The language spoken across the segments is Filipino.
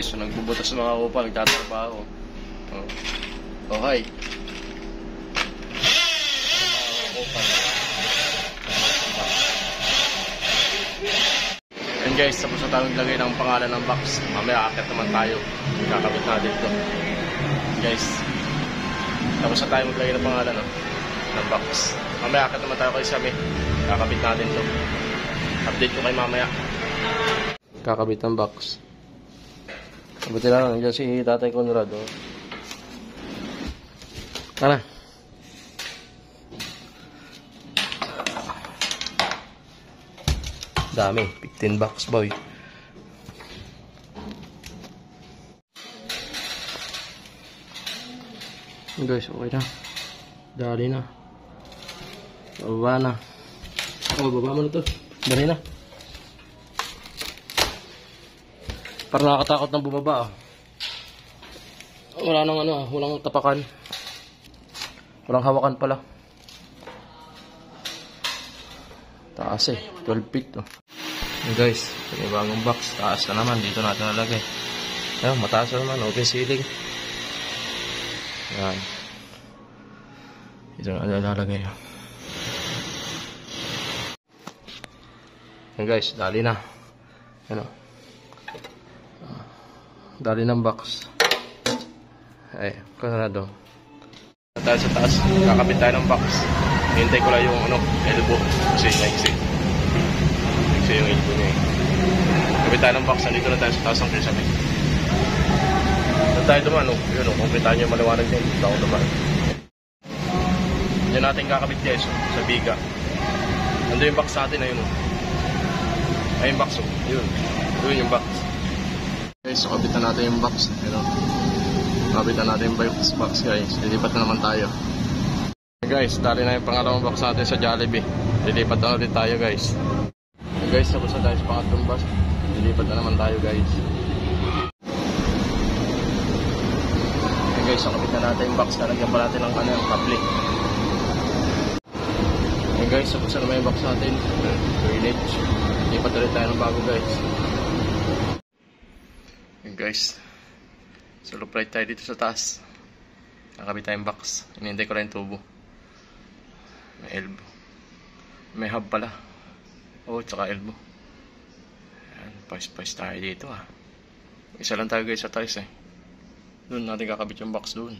guys, so nagbubutas ng mga upa, nagtatrabaho. Okay. And guys, tapos na tayo maglagay ng pangalan ng box. Mamaya akit naman tayo. Kakabit natin ito. Guys, tapos na tayo maglagay ng pangalan ng box. Mamaya akit naman tayo kay Sammy. Kakabit natin ito. Update ko kay mamaya. Kakabit ng box. Buti lang, nandiyan si Tatay Conrad. Tara. Dami, 15 bucks boy. Guys, okay na. Dali na. Baba na. Baba mo na to. Dali na. Parang nakakatakot ng bumaba. Wala nang walang tapakan. Walang hawakan pala. Taas 12 feet guys, yung bagong box, taas na naman, dito natin nalagay. Ayun, mataas na naman, open ceiling. Yan. Dito natin nalagay. Yan guys, dali na. Ano? Dali ng box. Ay, kanado. Tayo sa taas, kakabit tayo ng box. Hintay ko lang yung elbow kasi naiksi yung elbow niya. Kabit tayo ng box, nandito na tayo sa taas ng Kirsabi. Doon tayo duman, yun kung kita nyo yung maliwanag niya, dito ako duman. Diyan natin kakabit guys, sa biga. Nandun yung box natin, ayun ay yung box, yun yung box. Guys, so kabitan natin yung box. Kabitan natin yung box guys, lilipat na naman tayo. Guys, dali na yung pangalawang box natin sa Jollibee. Lilipat na ulit tayo guys. Guys, tapos na tayo sa pangatlong box. Lilipat na naman tayo guys. Guys, nakabit na natin yung box. Lalagyan pa natin ng yung kable. Guys, tapos na naman yung box natin. Drainage. Lilipat ulit tayo ng bago guys. Guys, solo flight tayo dito sa taas. Nakabit tayong box. Inintay ko lang yung tubo. May elbow. May hub pala. Tsaka elbow. Ayan, pais tayo dito Isa lang tayo guys sa taas Doon natin kakabit yung box doon.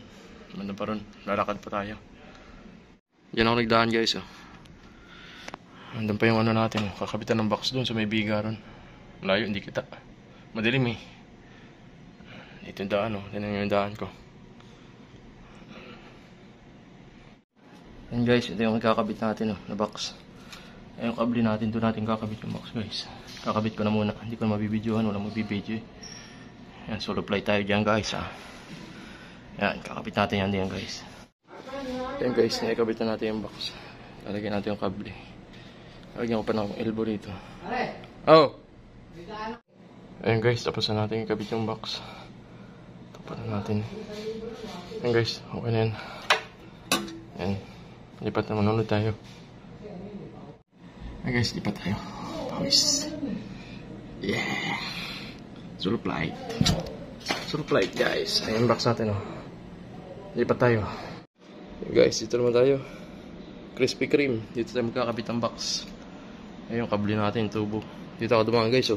Manda pa ron. Lalakad pa tayo. Diyan ako nagdaan guys Andun pa yung natin kakabitan ng box doon sa may biga ron. Malayo, hindi kita. Madilim Ito yung daan Ito yung daan ko. And guys, ito yung kakabit natin na box. Yung kable natin, doon natin kakabit yung box guys. Kakabit ko na muna, hindi ko na mabibidyohan, walang mabibidyo Yan, solo flight tayo dyan guys Yan, kakabit natin yan diyan guys. Yan guys, nakikabit na natin yung box. Lalagyan natin yung kable. Lalagyan ko pa ng elbow dito. Ayan guys, tapos na natin ikabit yung box. Tapos na natin. Yan guys, okay na yan. Yan. Lipat na manunod tayo. Ay guys, lipat tayo. Pawis. Yeah. Solo flight. Solo flight guys. Ayan box natin Lipat tayo. Hey guys, dito naman tayo. Krispy Kreme. Dito tayo magkakabit ng box. Ayun yung kable natin, tubo. Dito ako dumaan guys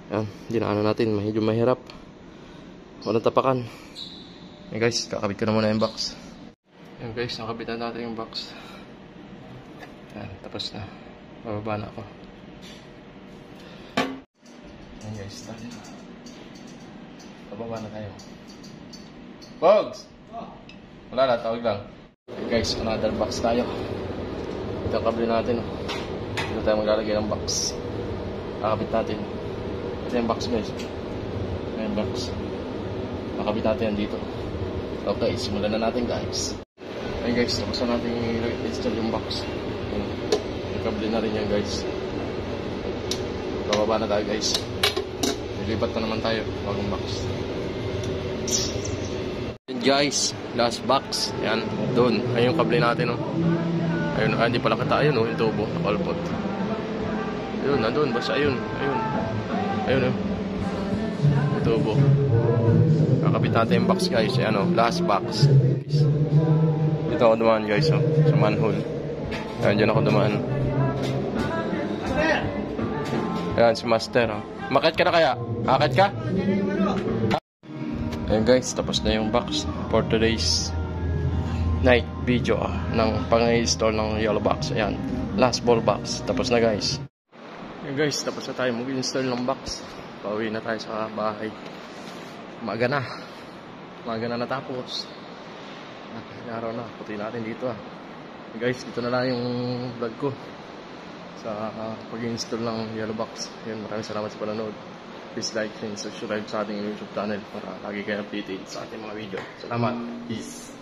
Ayan, dinaanan natin. Medyo mahirap. Walang tapakan. Hey guys, kakabit ko na muna yung box. Ayan guys, nakabitan natin yung box. Ayan, tapos na. Bababa na ako. Ayan guys, tayo na. Bababa na tayo. Pogs! Wala na, tawag lang. Ayan guys, another box tayo. Ito ang kable natin. Dito tayo maglalagay ng box. Nakabit natin. Ito yung box guys. Ayan box. Nakabit natin yan dito. Okay, simulan na natin guys. Ayan guys, tapos na natin i-install yung box. Yung kable na rin yan guys. Bababa na tayo guys. Lilipat na naman tayo. Bagong box. Ayan guys, last box. Ayan, doon. Ayun yung kable natin Ayun, hindi pala kita. Ayun yung tubo. Nakalpot. Ayun, nandun. Basta ayun. Ayun. Ayun tubo. Kakabit natin yung box guys. Ayan o, last box. Dito ako dumaan guys o, sa manhole. Ayan, dyan ako dumaan. Ayan, si Master o. Makit ka na kaya? Akit ka? Ayan guys, tapos na yung box for today's night video ng pang-install ng yellow box. Ayan, last ball box. Tapos na guys. Ayan guys, tapos na tayo mag-install ng box. Pauwi na tayo sa bahay. Umaga na. Umaga na natapos. Araw na, puti natin dito Guys, dito na lang yung vlog ko sa pag-install ng yellow box. Ayan, maraming salamat sa panonood. Please like and subscribe sa ating YouTube channel para lagi kayo updated sa ating mga video. Salamat. Peace.